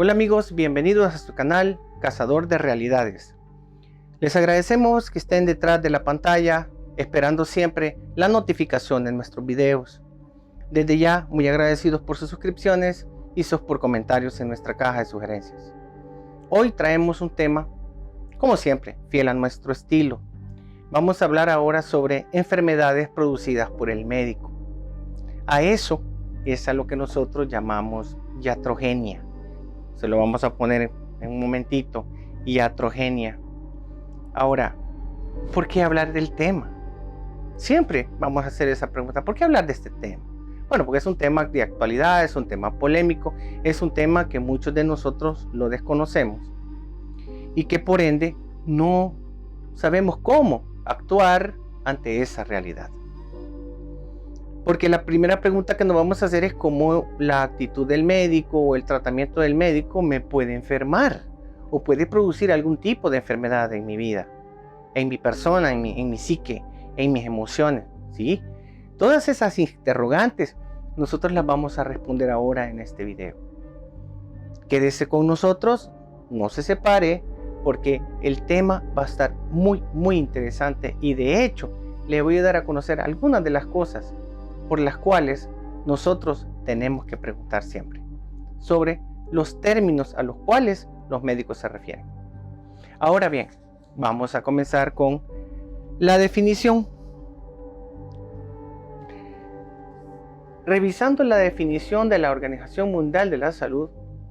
Hola amigos, bienvenidos a su canal Cazador de Realidades. Les agradecemos que estén detrás de la pantalla, esperando siempre la notificación de nuestros videos. Desde ya, muy agradecidos por sus suscripciones y sus por comentarios en nuestra caja de sugerencias. Hoy traemos un tema, como siempre, fiel a nuestro estilo. Vamos a hablar ahora sobre enfermedades producidas por el médico. A eso es a lo que nosotros llamamos iatrogenia. Se lo vamos a poner en un momentito, iatrogenia. Ahora, ¿por qué hablar del tema? Siempre vamos a hacer esa pregunta, ¿por qué hablar de este tema? Bueno, porque es un tema de actualidad, es un tema polémico, es un tema que muchos de nosotros lo desconocemos y que por ende no sabemos cómo actuar ante esa realidad. Porque la primera pregunta que nos vamos a hacer es cómo la actitud del médico o el tratamiento del médico me puede enfermar o puede producir algún tipo de enfermedad en mi vida, en mi persona, en mi psique, en mis emociones, ¿sí? Todas esas interrogantes nosotros las vamos a responder ahora en este video. Quédese con nosotros, no se separe, porque el tema va a estar muy interesante y de hecho le voy a dar a conocer algunas de las cosas por las cuales nosotros tenemos que preguntar siempre sobre los términos a los cuales los médicos se refieren. Ahora bien, vamos a comenzar con la definición. Revisando la definición de la Organización Mundial de la Salud,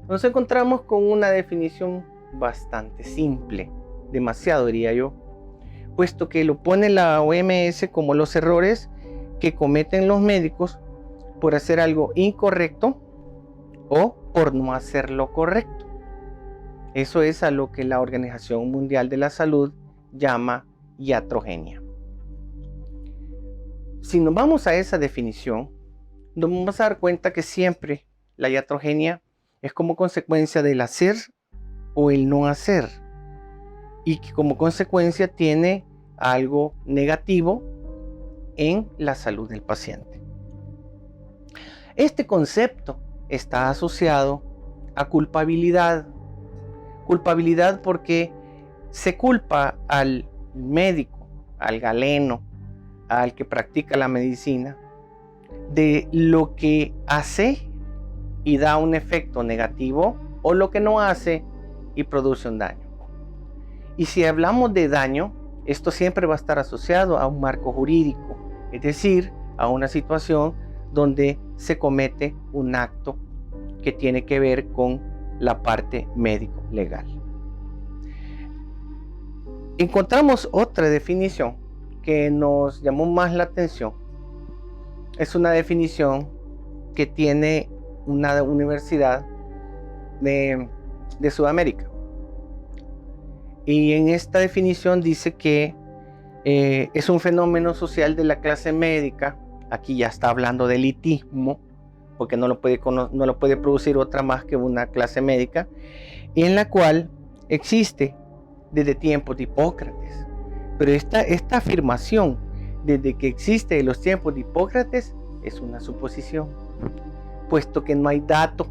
nos encontramos con una definición bastante simple, demasiado diría yo, puesto que lo pone la OMS como los errores que cometen los médicos por hacer algo incorrecto o por no hacer lo correcto. Eso es a lo que la Organización Mundial de la Salud llama iatrogenia. Si nos vamos a esa definición, nos vamos a dar cuenta que siempre la iatrogenia es como consecuencia del hacer o el no hacer y que como consecuencia tiene algo negativo en la salud del paciente. Este concepto está asociado a culpabilidad. Culpabilidad porque se culpa al médico, al galeno, al que practica la medicina, de lo que hace y da un efecto negativo o lo que no hace y produce un daño. Y si hablamos de daño, esto siempre va a estar asociado a un marco jurídico, es decir, a una situación donde se comete un acto que tiene que ver con la parte médico-legal. Encontramos otra definición que nos llamó más la atención. Es una definición que tiene una universidad de Sudamérica. Y en esta definición dice que es un fenómeno social de la clase médica. Aquí ya está hablando de elitismo, porque no lo puede producir otra más que una clase médica, y en la cual existe desde tiempos de Hipócrates. Pero esta afirmación, desde que existe en los tiempos de Hipócrates, es una suposición, puesto que no hay dato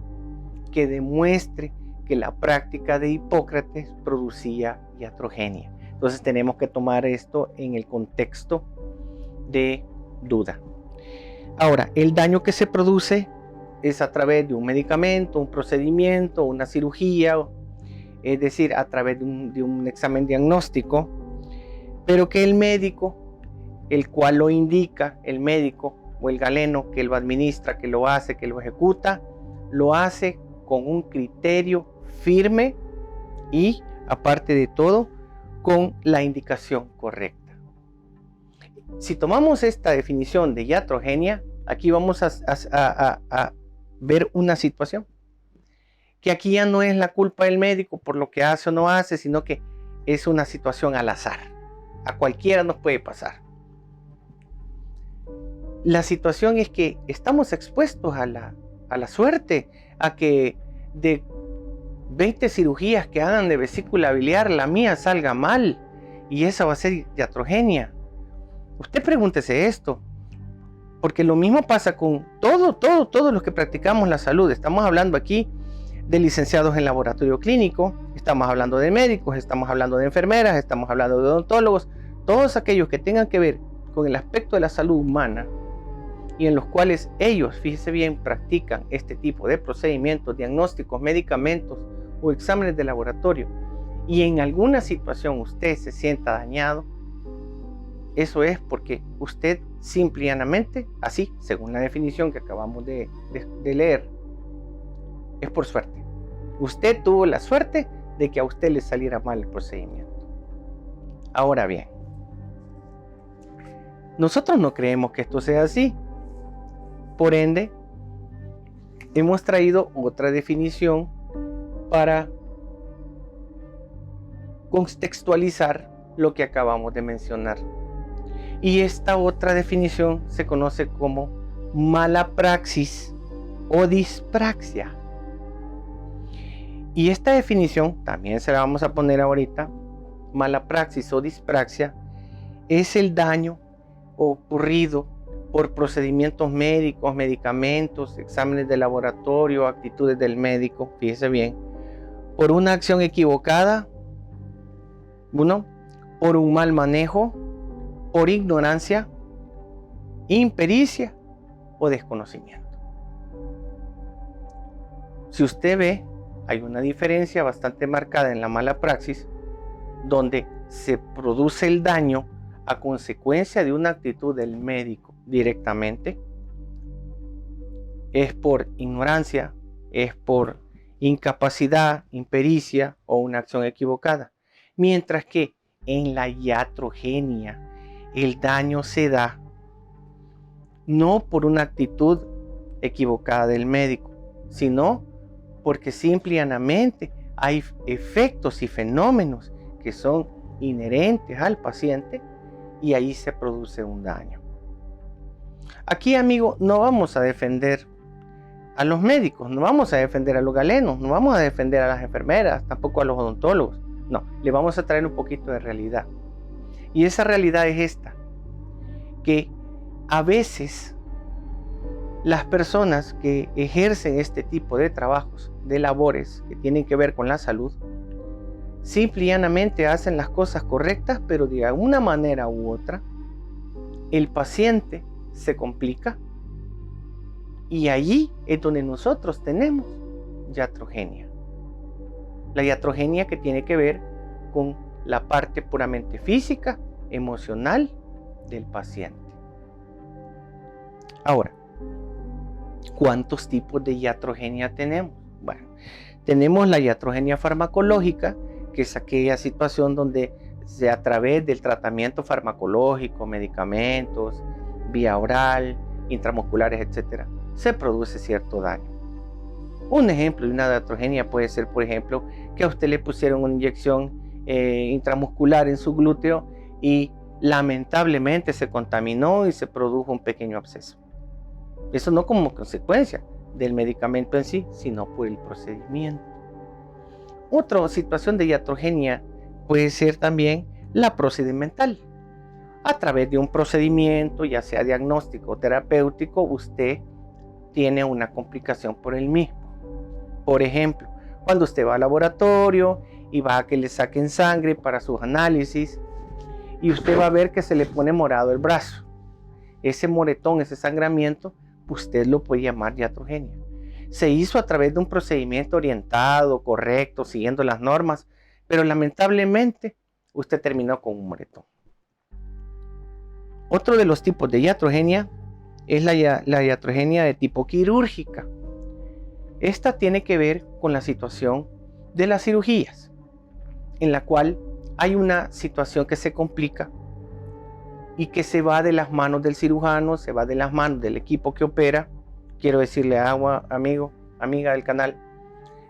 que demuestre que la práctica de Hipócrates producía iatrogenia. Entonces tenemos que tomar esto en el contexto de duda. Ahora, el daño que se produce es a través de un medicamento, un procedimiento, una cirugía, es decir, a través de un examen diagnóstico, pero que el médico, el cual lo indica, el médico o el galeno que lo administra, que lo hace, que lo ejecuta, lo hace con un criterio firme y, aparte de todo, con la indicación correcta. Si tomamos esta definición de iatrogenia, aquí vamos a ver una situación que aquí ya no es la culpa del médico por lo que hace o no hace, sino que es una situación al azar. A cualquiera nos puede pasar. La situación es que estamos expuestos a la suerte, a que de 20 cirugías que hagan de vesícula biliar, la mía salga mal y esa va a ser iatrogenia. Usted pregúntese esto, porque lo mismo pasa con todos los que practicamos la salud. Estamos hablando aquí de licenciados en laboratorio clínico, estamos hablando de médicos, estamos hablando de enfermeras, estamos hablando de odontólogos, todos aquellos que tengan que ver con el aspecto de la salud humana y en los cuales ellos, fíjese bien, practican este tipo de procedimientos, diagnósticos, medicamentos o exámenes de laboratorio, y en alguna situación usted se sienta dañado, eso es porque usted simple y llanamente, así, según la definición que acabamos de leer, es por suerte. Usted tuvo la suerte de que a usted le saliera mal el procedimiento. Ahora bien, nosotros no creemos que esto sea así. Por ende, hemos traído otra definición para contextualizar lo que acabamos de mencionar. Y esta otra definición se conoce como mala praxis o dispraxia. Y esta definición también se la vamos a poner ahorita. Mala praxis o dispraxia es el daño ocurrido por procedimientos médicos, medicamentos, exámenes de laboratorio, actitudes del médico, fíjese bien, por una acción equivocada, por un mal manejo, por ignorancia, impericia o desconocimiento. Si usted ve, hay una diferencia bastante marcada en la mala praxis, donde se produce el daño a consecuencia de una actitud del médico directamente. Es por ignorancia, es por incapacidad, impericia o una acción equivocada. Mientras que en la iatrogenia el daño se da no por una actitud equivocada del médico, sino porque simple y llanamente hay efectos y fenómenos que son inherentes al paciente y ahí se produce un daño. Aquí, amigo, no vamos a defender a los médicos, no vamos a defender a los galenos, no vamos a defender a las enfermeras, tampoco a los odontólogos. No, le vamos a traer un poquito de realidad. Y esa realidad es esta, que a veces las personas que ejercen este tipo de trabajos, de labores que tienen que ver con la salud, simple y llanamente hacen las cosas correctas, pero de alguna manera u otra, el paciente se complica y allí es donde nosotros tenemos iatrogenia. La iatrogenia que tiene que ver con la parte puramente física, emocional del paciente. Ahora, ¿cuántos tipos de iatrogenia tenemos? Bueno, tenemos la iatrogenia farmacológica, que es aquella situación donde a través del tratamiento farmacológico, medicamentos, vía oral, intramusculares, etc., se produce cierto daño. Un ejemplo de una iatrogenia puede ser, por ejemplo, que a usted le pusieron una inyección intramuscular en su glúteo y lamentablemente se contaminó y se produjo un pequeño absceso. Eso no como consecuencia del medicamento en sí, sino por el procedimiento. Otra situación de iatrogenia puede ser también la procedimental. A través de un procedimiento, ya sea diagnóstico o terapéutico, usted tiene una complicación por el mismo. Por ejemplo, cuando usted va al laboratorio y va a que le saquen sangre para sus análisis y usted va a ver que se le pone morado el brazo. Ese moretón, ese sangramiento, usted lo puede llamar iatrogenia. Se hizo a través de un procedimiento orientado, correcto, siguiendo las normas, pero lamentablemente usted terminó con un moretón. Otro de los tipos de iatrogenia es la iatrogenia de tipo quirúrgica. Esta tiene que ver con la situación de las cirugías, en la cual hay una situación que se complica y que se va de las manos del cirujano, se va de las manos del equipo que opera. Quiero decirle, amigo, amiga del canal,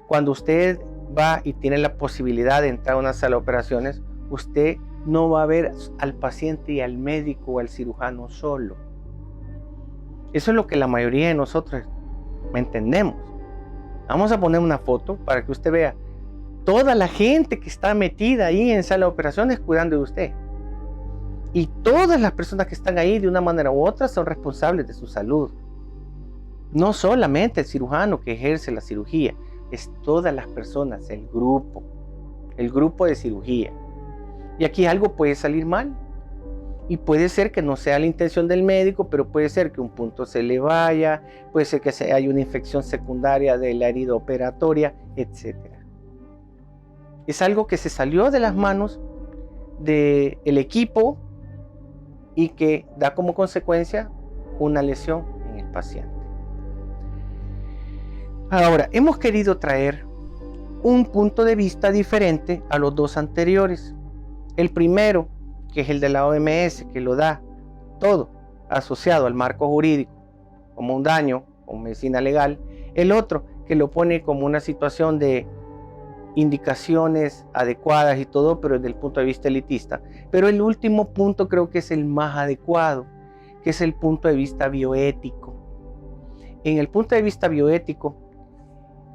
cuando usted va y tiene la posibilidad de entrar a una sala de operaciones, usted no va a ver al paciente y al médico o al cirujano solo. Eso es lo que la mayoría de nosotros entendemos. Vamos a poner una foto para que usted vea toda la gente que está metida ahí en sala de operaciones cuidando de usted. Y todas las personas que están ahí de una manera u otra son responsables de su salud. No solamente el cirujano que ejerce la cirugía, es todas las personas, el grupo de cirugía. Y aquí algo puede salir mal. Y puede ser que no sea la intención del médico, pero puede ser que un punto se le vaya, puede ser que haya una infección secundaria de la herida operatoria, etc. Es algo que se salió de las manos del equipo y que da como consecuencia una lesión en el paciente. Ahora, hemos querido traer un punto de vista diferente a los dos anteriores. El primero, que es el de la OMS, que lo da todo asociado al marco jurídico, como un daño o medicina legal. El otro, que lo pone como una situación de indicaciones adecuadas y todo, pero desde el punto de vista elitista. Pero el último punto creo que es el más adecuado, que es el punto de vista bioético. En el punto de vista bioético,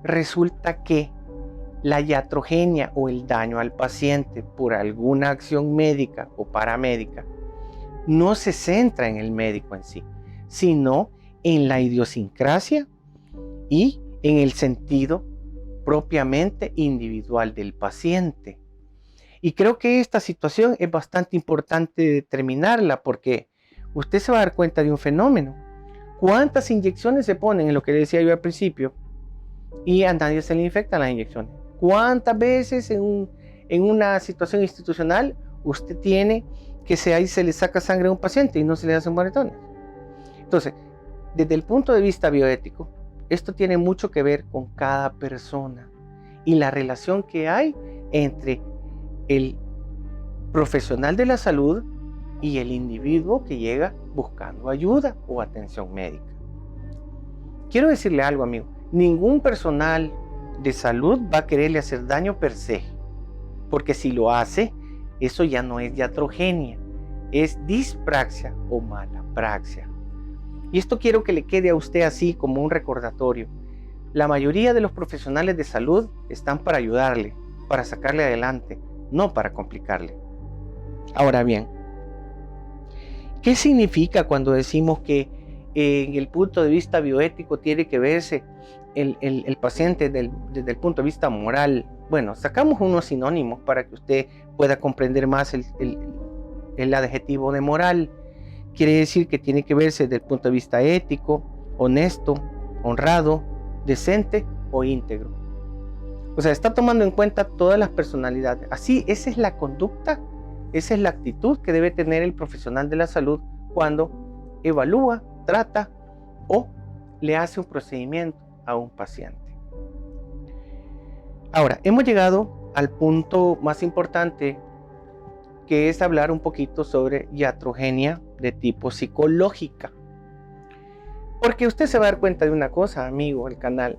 resulta que la iatrogenia o el daño al paciente por alguna acción médica o paramédica no se centra en el médico en sí, sino en la idiosincrasia y en el sentido propiamente individual del paciente. Y creo que esta situación es bastante importante determinarla porque usted se va a dar cuenta de un fenómeno. ¿Cuántas inyecciones se ponen en lo que le decía yo al principio? Y a nadie se le infectan las inyecciones. ¿Cuántas veces en una situación institucional usted tiene que se le saca sangre a un paciente y no se le hacen moretones? Entonces, desde el punto de vista bioético, esto tiene mucho que ver con cada persona y la relación que hay entre el profesional de la salud y el individuo que llega buscando ayuda o atención médica. Quiero decirle algo, amigo. Ningún personal de salud va a quererle hacer daño per se, porque si lo hace, eso ya no es iatrogenia, es dispraxia o malapraxia. Y esto quiero que le quede a usted así como un recordatorio. La mayoría de los profesionales de salud están para ayudarle, para sacarle adelante, no para complicarle. Ahora bien, ¿qué significa cuando decimos que en el punto de vista bioético tiene que verse el paciente desde el punto de vista moral? Bueno, sacamos unos sinónimos para que usted pueda comprender más el adjetivo de moral. Quiere decir que tiene que verse desde el punto de vista ético, honesto, honrado, decente o íntegro. O sea, está tomando en cuenta todas las personalidades. Así, esa es la conducta, esa es la actitud que debe tener el profesional de la salud cuando evalúa, trata o le hace un procedimiento a un paciente. Ahora, hemos llegado al punto más importante, que es hablar un poquito sobre iatrogenia de tipo psicológica. Porque usted se va a dar cuenta de una cosa, amigo del canal.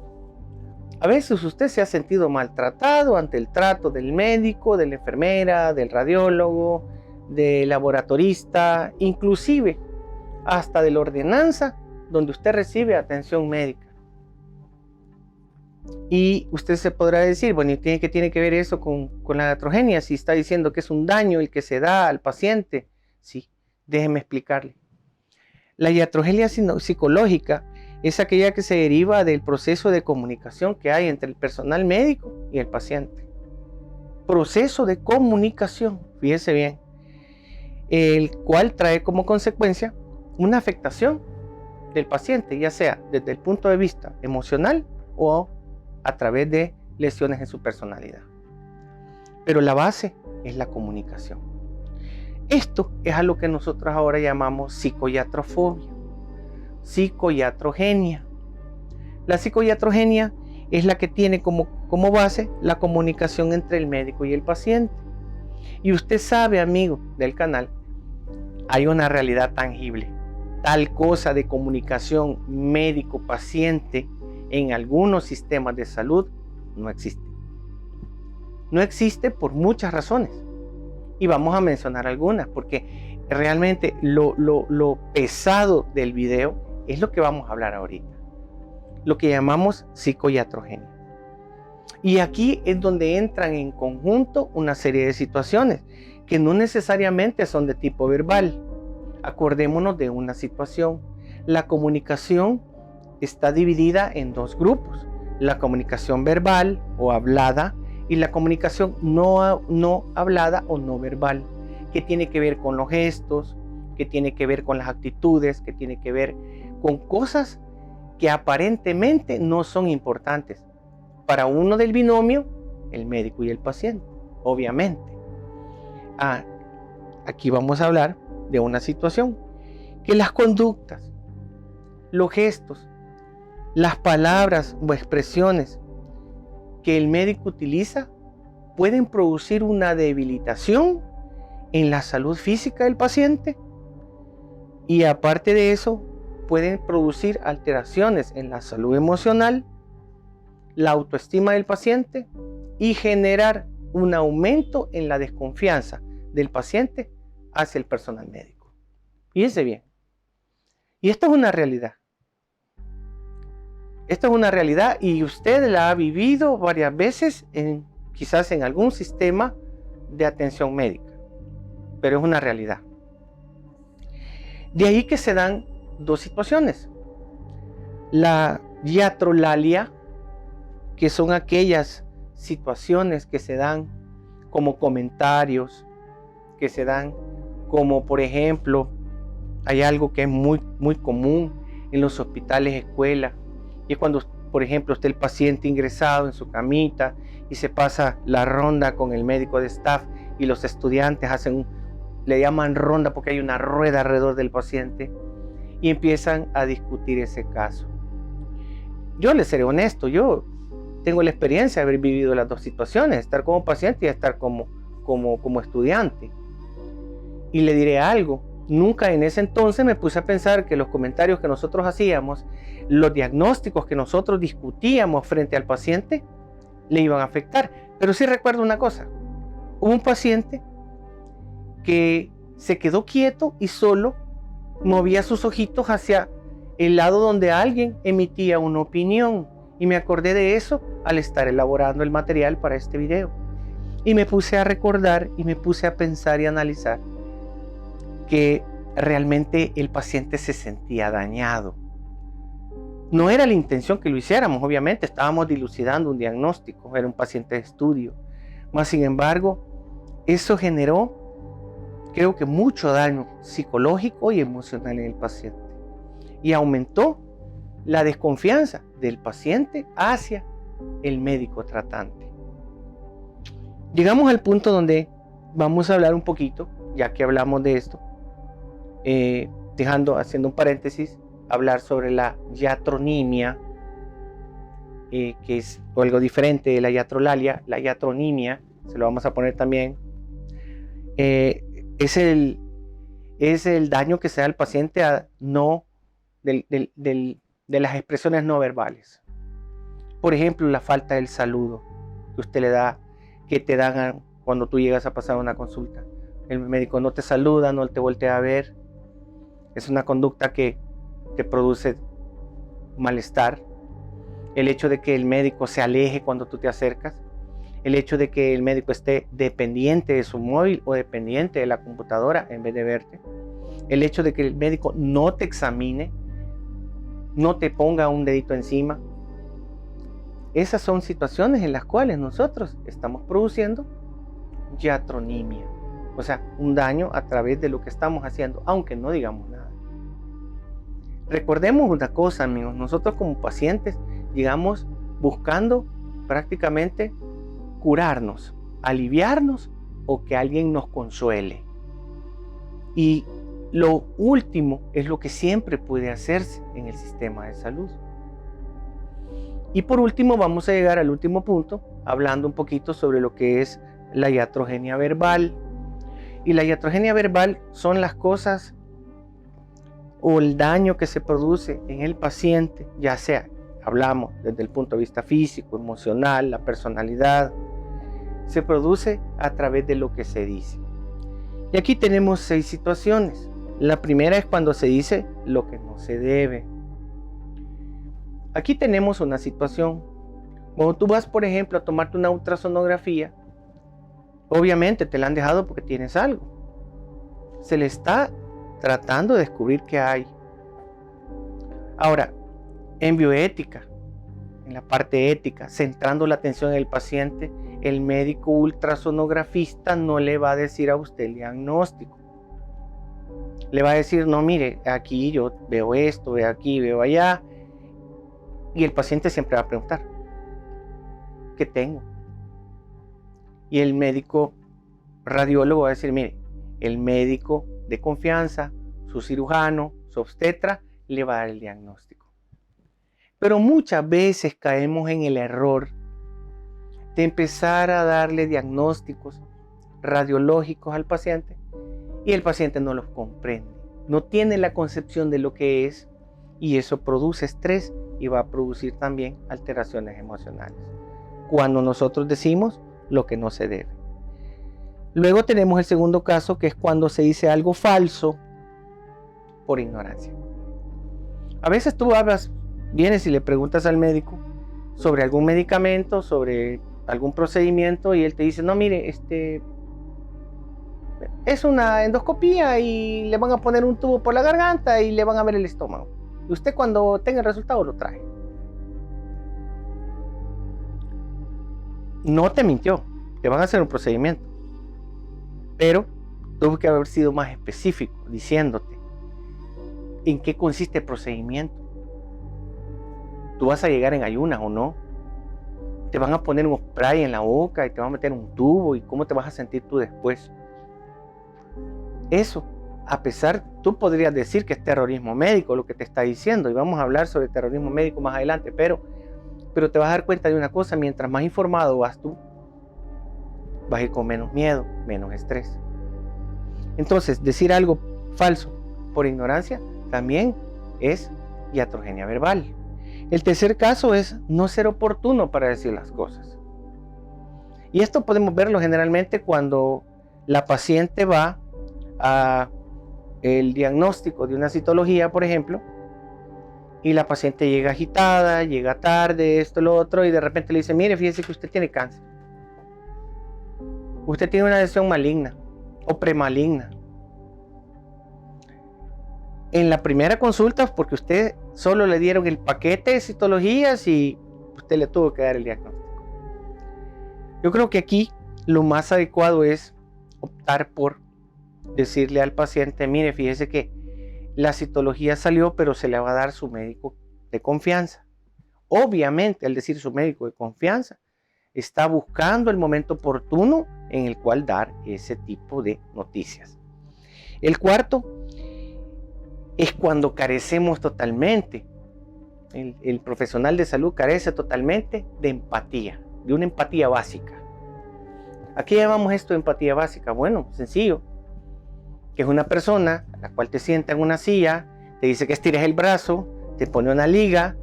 A veces usted se ha sentido maltratado ante el trato del médico, de la enfermera, del radiólogo, del laboratorista, inclusive hasta de la ordenanza donde usted recibe atención médica. Y usted se podrá decir, bueno, ¿y qué tiene que ver eso con la iatrogenia? Si está diciendo que es un daño el que se da al paciente. Sí, déjeme explicarle. La iatrogenia psicológica es aquella que se deriva del proceso de comunicación que hay entre el personal médico y el paciente. Proceso de comunicación, fíjese bien, el cual trae como consecuencia una afectación del paciente, ya sea desde el punto de vista emocional o a través de lesiones en su personalidad. Pero la base es la comunicación. Esto es a lo que nosotros ahora llamamos psicoiatrofobia, psicoiatrogenia. La psicoiatrogenia es la que tiene como base la comunicación entre el médico y el paciente. Y usted sabe, amigo del canal, hay una realidad tangible. Tal cosa de comunicación médico-paciente en algunos sistemas de salud no existe. No existe por muchas razones. Y vamos a mencionar algunas, porque realmente lo pesado del video es lo que vamos a hablar ahorita. Lo que llamamos psicoiatrogenia. Y aquí es donde entran en conjunto una serie de situaciones que no necesariamente son de tipo verbal. Acordémonos de una situación. La comunicación está dividida en dos grupos. la comunicación verbal o hablada y la comunicación no hablada o no verbal, que tiene que ver con los gestos, que tiene que ver con las actitudes, que tiene que ver con cosas que aparentemente no son importantes para uno del binomio, el médico y el paciente, obviamente. Aquí vamos a hablar de una situación que las conductas, los gestos, las palabras o expresiones que el médico utiliza pueden producir una debilitación en la salud física del paciente y aparte de eso pueden producir alteraciones en la salud emocional, la autoestima del paciente y generar un aumento en la desconfianza del paciente hacia el personal médico. Fíjense bien. Y esto es una realidad. Esto es una realidad y usted la ha vivido varias veces, quizás en algún sistema de atención médica. Pero es una realidad. De ahí que se dan dos situaciones. La iatrolalia, que son aquellas situaciones que se dan como comentarios, que se dan como, por ejemplo, hay algo que es muy común en los hospitales, escuelas, y es cuando, por ejemplo, está el paciente ingresado en su camita y se pasa la ronda con el médico de staff y los estudiantes le llaman ronda porque hay una rueda alrededor del paciente y empiezan a discutir ese caso. Yo les seré honesto, yo tengo la experiencia de haber vivido las dos situaciones, estar como paciente y estar como estudiante. Y le diré algo, nunca en ese entonces me puse a pensar que los comentarios que nosotros hacíamos, los diagnósticos que nosotros discutíamos frente al paciente, le iban a afectar. Pero sí recuerdo una cosa, hubo un paciente que se quedó quieto y solo movía sus ojitos hacia el lado donde alguien emitía una opinión. Y me acordé de eso al estar elaborando el material para este video. Y me puse a recordar y me puse a pensar y analizar que realmente el paciente se sentía dañado. No era la intención que lo hiciéramos, obviamente, estábamos dilucidando un diagnóstico, era un paciente de estudio. Mas, sin embargo, eso generó, creo que mucho daño psicológico y emocional en el paciente. Y aumentó la desconfianza del paciente hacia el médico tratante. Llegamos al punto donde vamos a hablar un poquito, ya que hablamos de esto, haciendo un paréntesis, hablar sobre la iatronimia, que es algo diferente de la iatrolalia. La iatronimia, se lo vamos a poner también, es el daño que se da al paciente de las expresiones no verbales. Por ejemplo, la falta del saludo que usted le da, que te dan cuando tú llegas a pasar una consulta. El médico no te saluda, no te voltea a ver. Es una conducta que te produce malestar. El hecho de que el médico se aleje cuando tú te acercas. El hecho de que el médico esté dependiente de su móvil o dependiente de la computadora en vez de verte. El hecho de que el médico no te examine, no te ponga un dedito encima. Esas son situaciones en las cuales nosotros estamos produciendo iatronimia, o sea, un daño a través de lo que estamos haciendo, aunque no digamos nada. Recordemos una cosa, amigos, nosotros como pacientes llegamos buscando prácticamente curarnos, aliviarnos o que alguien nos consuele. Y lo último es lo que siempre puede hacerse en el sistema de salud. Y por último vamos a llegar al último punto, hablando un poquito sobre lo que es la iatrogenia verbal. Y la iatrogenia verbal son las cosas o el daño que se produce en el paciente, ya sea, hablamos desde el punto de vista físico, emocional, la personalidad, se produce a través de lo que se dice. Y aquí tenemos 6 situaciones. La primera es cuando se dice lo que no se debe. Aquí tenemos una situación. Cuando tú vas, por ejemplo, a tomarte una ultrasonografía, obviamente te la han dejado porque tienes algo. Se le está tratando de descubrir qué hay. Ahora, en bioética, en la parte ética, centrando la atención en el paciente, el médico ultrasonografista no le va a decir a usted el diagnóstico. Le va a decir, no, mire, aquí yo veo esto, veo aquí, veo allá. Y el paciente siempre va a preguntar, ¿qué tengo? Y el médico radiólogo va a decir, mire, el médico de confianza, su cirujano, su obstetra, le va a dar el diagnóstico. Pero muchas veces caemos en el error de empezar a darle diagnósticos radiológicos al paciente y el paciente no los comprende, no tiene la concepción de lo que es, y eso produce estrés y va a producir también alteraciones emocionales cuando nosotros decimos lo que no se debe. Luego tenemos el segundo caso, que es cuando se dice algo falso por ignorancia. A veces tú vienes y le preguntas al médico sobre algún medicamento, sobre algún procedimiento, y él te dice, no, mire, es una endoscopía y le van a poner un tubo por la garganta y le van a ver el estómago. Y usted cuando tenga el resultado lo trae. No te mintió, te van a hacer un procedimiento. Pero tuvo que haber sido más específico, diciéndote en qué consiste el procedimiento. ¿Tú vas a llegar en ayunas o no? ¿Te van a poner un spray en la boca y te van a meter un tubo? ¿Y cómo te vas a sentir tú después? Eso, a pesar, tú podrías decir que es terrorismo médico lo que te está diciendo, y vamos a hablar sobre terrorismo médico más adelante, pero te vas a dar cuenta de una cosa: mientras más informado vas tú, vas a ir con menos miedo, menos estrés. Entonces, decir algo falso por ignorancia también es iatrogenia verbal. El tercer caso es no ser oportuno para decir las cosas. Y esto podemos verlo generalmente cuando la paciente va a el diagnóstico de una citología, por ejemplo, y la paciente llega agitada, llega tarde, esto, lo otro, y de repente le dice, mire, fíjese que usted tiene cáncer. Usted tiene una lesión maligna o premaligna. En la primera consulta, porque usted solo le dieron el paquete de citologías y usted le tuvo que dar el diagnóstico. Yo creo que aquí lo más adecuado es optar por decirle al paciente, mire, fíjese que la citología salió, pero se le va a dar su médico de confianza. Obviamente, al decir su médico de confianza, está buscando el momento oportuno en el cual dar ese tipo de noticias. El cuarto es cuando carecemos totalmente. El profesional de salud carece totalmente de empatía, de una empatía básica. ¿A qué llamamos esto de empatía básica? Bueno, sencillo, que es una persona a la cual te sienta en una silla, te dice que estires el brazo, te pone una liga,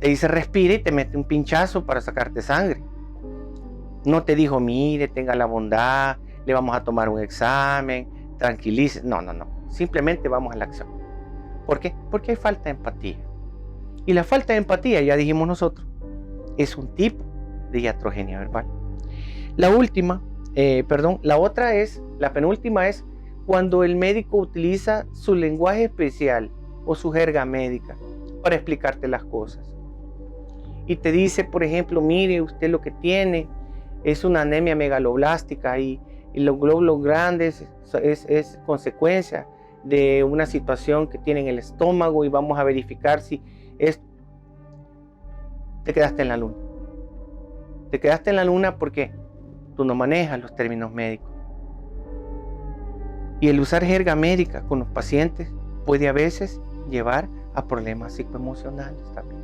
te dice respire y te mete un pinchazo para sacarte sangre. No te dijo, mire, tenga la bondad, le vamos a tomar un examen, tranquilice. No. Simplemente vamos a la acción. ¿Por qué? Porque hay falta de empatía. Y la falta de empatía, ya dijimos nosotros, es un tipo de iatrogenia verbal. La penúltima es cuando el médico utiliza su lenguaje especial o su jerga médica para explicarte las cosas. Y te dice, por ejemplo, mire, usted lo que tiene es una anemia megaloblástica y los glóbulos grandes es consecuencia de una situación que tiene en el estómago y vamos a verificar si es... Te quedaste en la luna. Te quedaste en la luna porque tú no manejas los términos médicos. Y el usar jerga médica con los pacientes puede a veces llevar a problemas psicoemocionales también.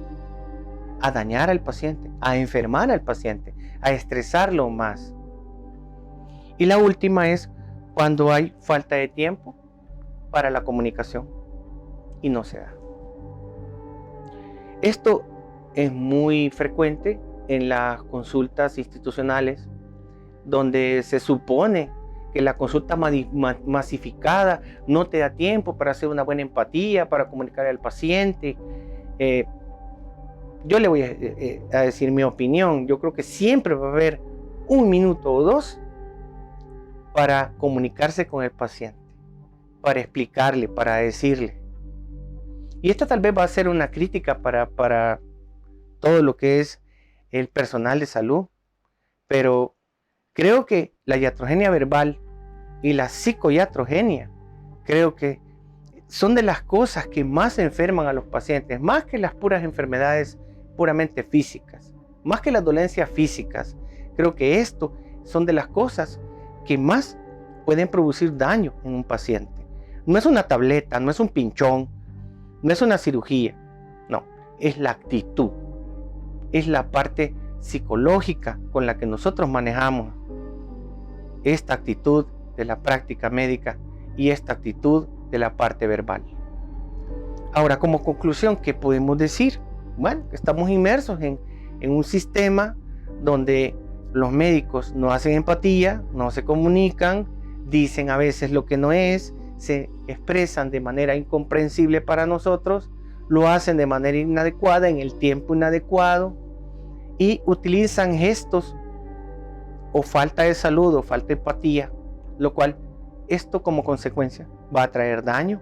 A dañar al paciente, a enfermar al paciente, a estresarlo más. Y la última es cuando hay falta de tiempo para la comunicación y no se da. Esto es muy frecuente en las consultas institucionales, donde se supone que la consulta masificada no te da tiempo para hacer una buena empatía, para comunicar al paciente. Yo le voy a decir mi opinión. Yo creo que siempre va a haber 1 minuto o 2 para comunicarse con el paciente, para explicarle, para decirle. Y esta tal vez va a ser una crítica para todo lo que es el personal de salud, pero creo que la iatrogenia verbal y la psicoiatrogenia, creo que son de las cosas que más enferman a los pacientes, más que las puras enfermedades puramente físicas, más que las dolencias físicas. Creo que esto son de las cosas que más pueden producir daño en un paciente. No es una tableta, no es un pinchón, no es una cirugía, no, es la actitud, es la parte psicológica con la que nosotros manejamos esta actitud de la práctica médica y esta actitud de la parte verbal. Ahora, como conclusión, ¿qué podemos decir? Bueno, estamos inmersos en un sistema donde los médicos no hacen empatía, no se comunican, dicen a veces lo que no es, se expresan de manera incomprensible para nosotros, lo hacen de manera inadecuada, en el tiempo inadecuado, y utilizan gestos o falta de salud o falta de empatía, lo cual esto como consecuencia va a traer daño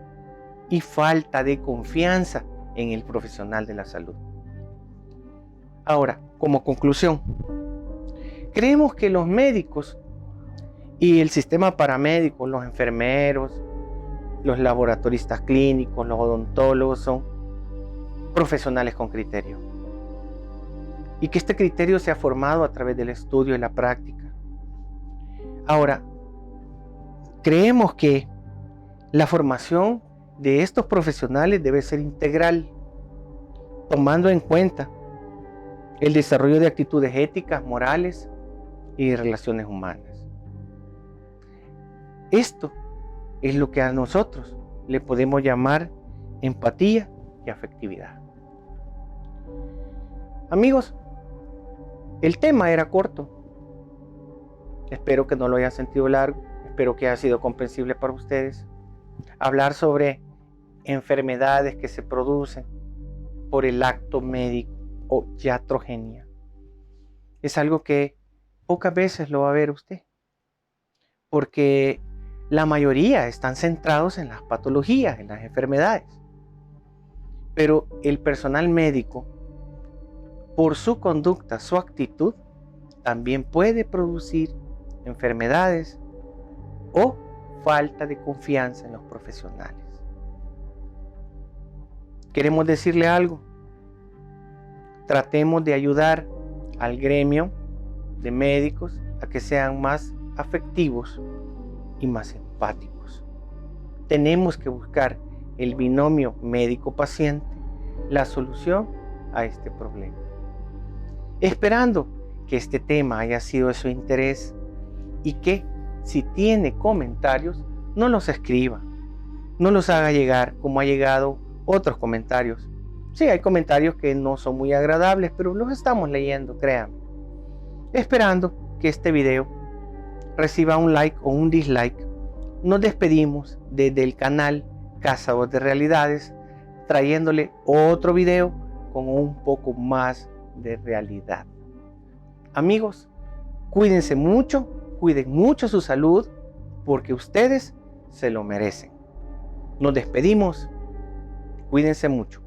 y falta de confianza en el profesional de la salud. Ahora, como conclusión, creemos que los médicos y el sistema paramédico, los enfermeros, los laboratoristas clínicos, los odontólogos son profesionales con criterio. Y que este criterio se ha formado a través del estudio y la práctica. Ahora, creemos que la formación de estos profesionales debe ser integral, tomando en cuenta el desarrollo de actitudes éticas, morales y de relaciones humanas. Esto es lo que a nosotros le podemos llamar empatía y afectividad. Amigos, el tema era corto. Espero que no lo hayan sentido largo. Espero que haya sido comprensible para ustedes. Hablar sobre enfermedades que se producen por el acto médico o iatrogenia es algo que pocas veces lo va a ver usted, porque la mayoría están centrados en las patologías, en las enfermedades. Pero el personal médico, por su conducta, su actitud, también puede producir enfermedades o falta de confianza en los profesionales. Queremos decirle algo. Tratemos de ayudar al gremio de médicos a que sean más afectivos y más empáticos. Tenemos que buscar el binomio médico-paciente, la solución a este problema. Esperando que este tema haya sido de su interés y que si tiene comentarios, no los escriba, no los haga llegar como ha llegado otros comentarios. Sí, hay comentarios que no son muy agradables, pero los estamos leyendo, créanme. Esperando que este video reciba un like o un dislike, nos despedimos desde el canal Cazador de Realidades, trayéndole otro video con un poco más de realidad. Amigos, cuídense mucho, cuiden mucho su salud, porque ustedes se lo merecen. Nos despedimos, cuídense mucho.